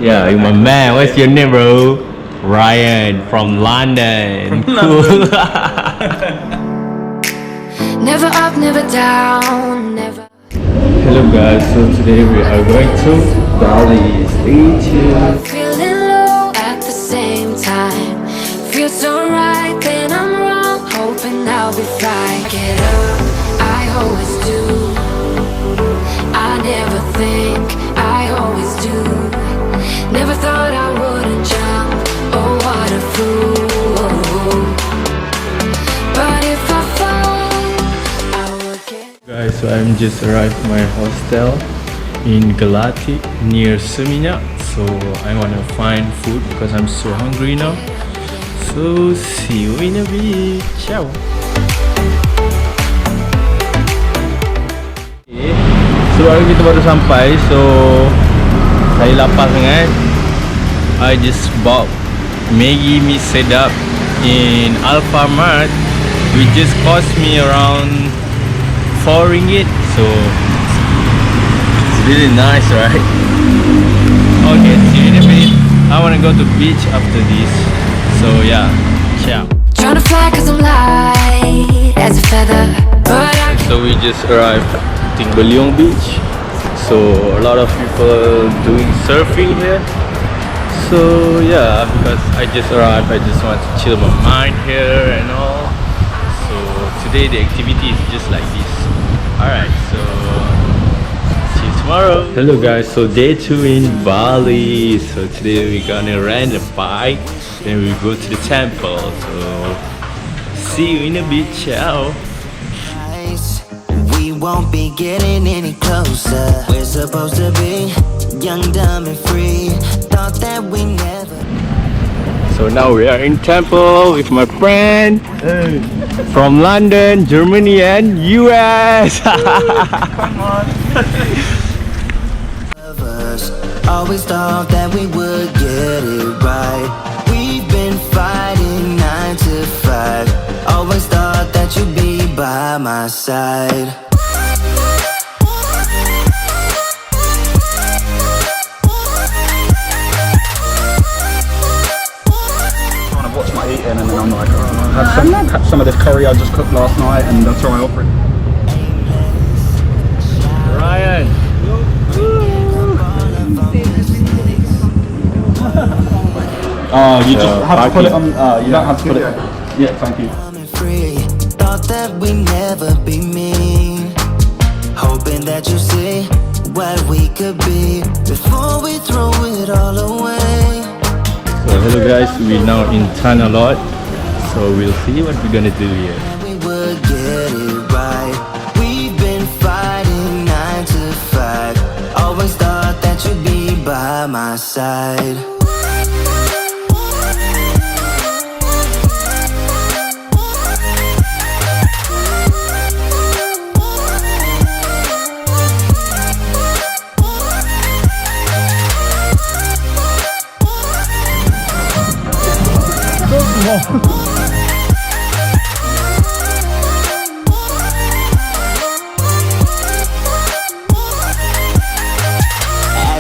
Yeah, you're my man. What's your name, bro? Ryan from London. Cool. Never up, never down, never. Hello guys, so today we are going to Bali. Stay tuned. Feeling low at the same time. Feel so right, then I'm wrong. Hoping I'll be fine. Get up, I always do. I never think, I always do. Never thought I wouldn't jump. Oh, what a fool. But if I fall, I will get. Guys, so I'm just arrived at my hostel in Galati near Seminyak. So I wanna find food because I'm so hungry now. So see you in a bit. Ciao. So kita baru sampai. So saya lapar sangat. I just bought Maggi mee sedap in Alfamart, which just cost me around 4 ringgit. So it's really nice, right? Okay, see you in a bit. I wanna go to beach after this. So yeah, ciao. Trying to fly cause I'm light as a feather. But I So we just arrived at Baliong Beach. So a lot of people doing surfing here. So yeah, because I just arrived, I just want to chill my mind here and all. So today the activity is just like this. Alright, so see you tomorrow. Hello guys, so day 2 in Bali. So today we're gonna rent a bike, then we go to the temple. So see you in a bit. Ciao. We won't be getting any closer. We're supposed to be young, dumb, and free. Thought that we never. So now we are in temple with my friend from London, Germany, and US. Of us always thought that we would get it right. We've been fighting 9 to 5. Always thought that you'd be by my side. Watch my eating and then I'm like, oh, had some of this curry I just cooked last night and that's why I offer it. Ryan. You just have to put it on. You don't have to put it. Yeah, thank you. Free. Thought that we never be mean. Hoping that you see what we could be before we throw it all away. So hello guys, we're now in Tanalot. So we'll see what we're gonna do here. We would get it right. We've been fighting 9 to 5. Always thought that you'd be by my side.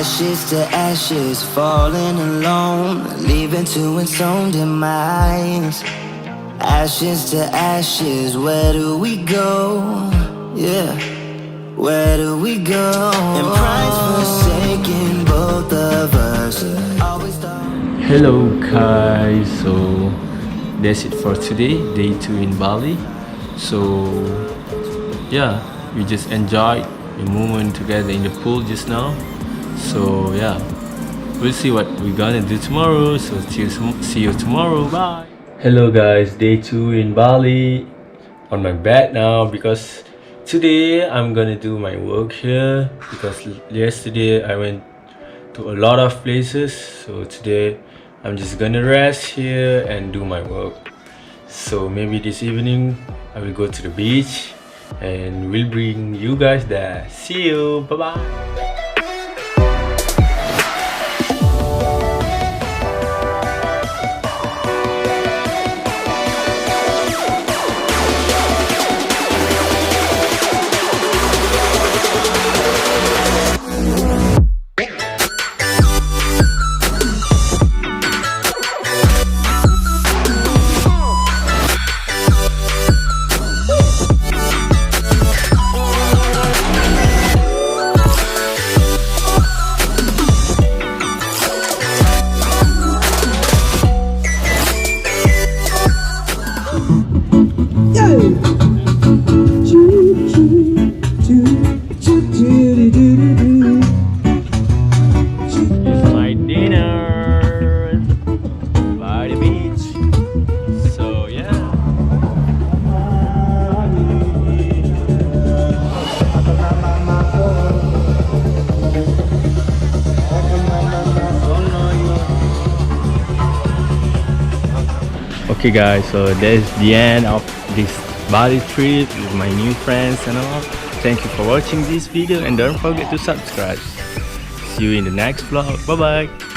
Ashes to ashes, falling alone, leaving to its own demise. Ashes to ashes, where do we go? Yeah, where do we go? And pride's forsaken both of us. Always thought. Hello guys, so that's it for today, day 2 in Bali. So yeah, we just enjoyed the moment together in the pool just now. So yeah, we'll see what we're gonna do tomorrow. So see you tomorrow. Bye. Hello guys, day 2 in Bali. On my bed now because today I'm gonna do my work here because yesterday I went to a lot of places. So today I'm just gonna rest here and do my work. So maybe this evening I will go to the beach and we'll bring you guys there. See you. Bye bye. Okay guys, so that's the end of this Bali trip with my new friends and all. Thank you for watching this video and don't forget to subscribe. See you in the next vlog. Bye bye.